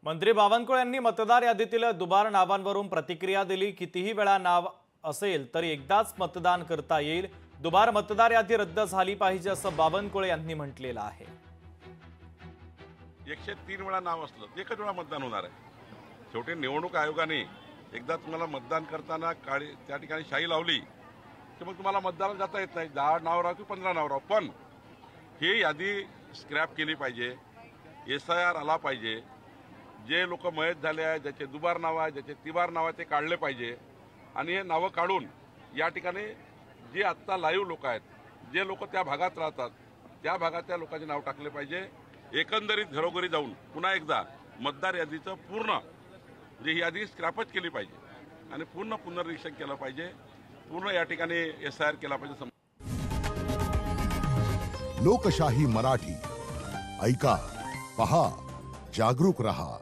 मंत्री बावनकुळे यांनी मतदार यादीतील दुबार नावांवरून प्रतिक्रिया दिली। कितीही वेळा नाव असेल तरी एकदाच मतदान करता येईल। दुबार मतदार यादी रद्द झाली पाहिजे असं बावनकुळे यांनी म्हटलेलं आहे। 103 वेळा नाव असलं एकच वेळा मतदान होणार आहे। शेवटी निवडणूक आयोगाने एकदा तुम्हाला मतदान करताना त्या ठिकाणी शाई लावली की मग तुम्हाला मतदानाला जाता येत नाही। 10 नाव राव की 15 नाव राव, पण ही यादी स्क्रॅप केली पाहिजे। SIR आला पाहिजे। जे लोक मयत झाले आहेत, ज्याचे दुबार नाव आहे, ज्याचे तिबार नाव आहे, ते काढले पाहिजे। आणि हे नावं काढून या ठिकाणी जे आत्ता लाईव्ह लोक आहेत, जे लोक त्या भागात राहतात, त्या भागातल्या लोकांचे नाव टाकले पाहिजे। एकंदरीत घरोघरी जाऊन पुन्हा एकदा मतदार यादीचं पूर्ण जे ही यादी स्क्रॅपच केली पाहिजे आणि पूर्ण पुनर्निरीक्षण केलं पाहिजे। पूर्ण या ठिकाणी SIR केला पाहिजे। लोकशाही मराठी ऐका, पहा, जागरूक रहा।